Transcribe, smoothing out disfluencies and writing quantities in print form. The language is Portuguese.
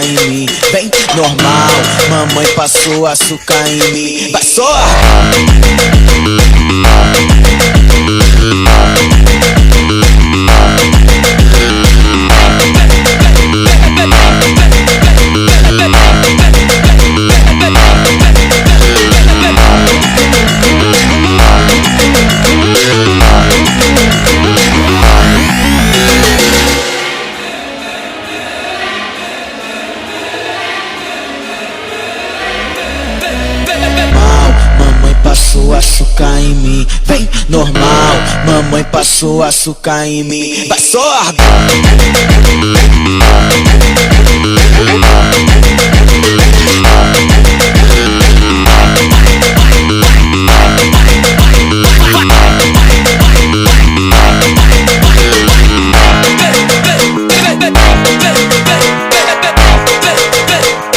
em mim. Vem, normal, mamãe passou açúcar em mim. Vai só! Passou açúcar em mim, vem, normal, mamãe passou açúcar em mim. Vai só!